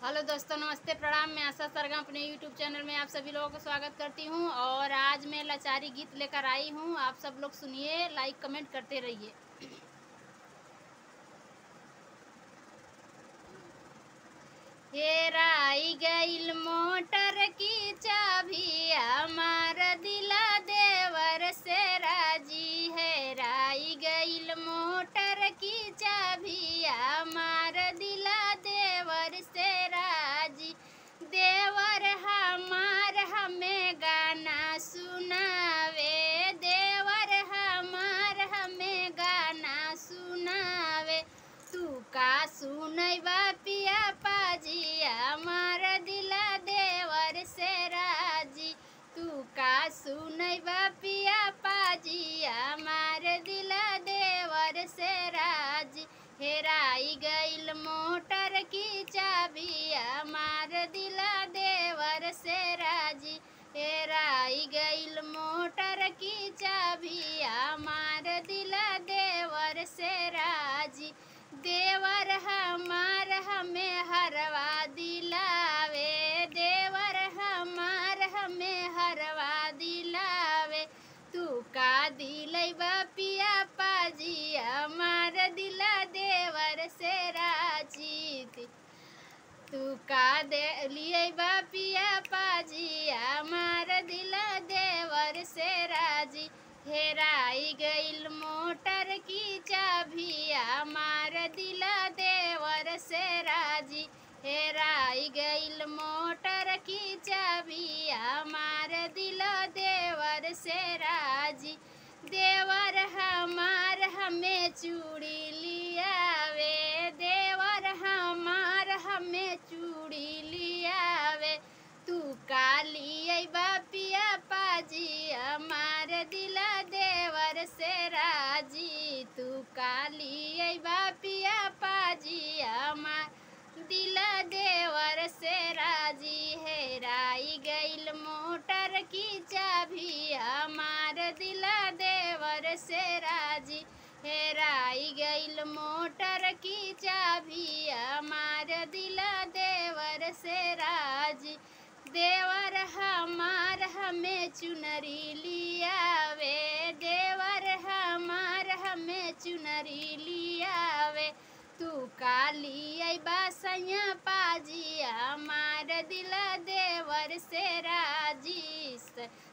Hello दोस्तों, नमस्ते, प्रणाम। मैं आशा सरगम अपने यूट्यूब चैनल में आप सभी लोगों का स्वागत करती हूं और आज मैं लाचारी गीत लेकर आई हूं। आप सब लोग सुनिए, लाइक कमेंट करते रहिए। हेराई गईल मोटर की चाबी, हमार दिला देवर से राजी। हेराई गईल मोटर की चाबी, हमार दिला देवर से राजी। देवर हमार हमें गाना सुनावे, देवर हमार हमें गाना सुनावे। तू का सुनैबा पिया पाजी, हमार दिला देवर से राजी। तू का सुनैबा पिया पाजी, हमार दिला देवर से राजी। हेराई गईल मोटर की चाबी, हमार दिला देवर से राजी। हेराई गईल मोटर की चाबी, हमार दिला देवर से राजी। देवर हमार हमें हरवा दिलावे, देवर हमार हमें हरवा दिलावे। तू का दिलैबा पिया पाजी, हमार दिला देवर से राजी। तू का दिलैबा पिया पाजी, हमार दिला देवर से राजी। हेराई गईल मोटर की चाबी, हमार दिला देवर से राजी। हेराई गईल मोटर की चाबी, हमार दिला देवर से राजी। देवर हमार हमें चूड़ी लियावे, देवर हमार हमें चूड़ी लियावे। तू का लियैबा पिया पाजी, हमार दिला देवर से राजी। तू का लियैबा पिया पाजी, हमार दिला देवर से राजी। हेराई गईल मोटर की चाबी, हमार दिला देवर से राजी। हेराई गईल मोटर की चाबी, हमार दिला देवर से राजी। देवर हमार हमें चुनरी लियावे, देवर हमार हमें चुनरी लियावे। तू का लियैबा सैया पाजी, हमार दिला देवर से राजी।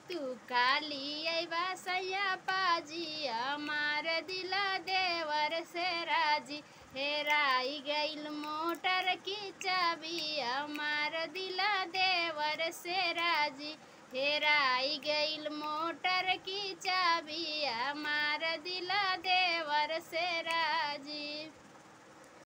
तू का लियैबा सैया पाजी, हमार दिला देवर से राजी। हेराई गईल मोटर की चाबी, हमार दिला देवर से राजी। हेराई गईल मोटर की चाबी, हमार दिला देवर से राजी।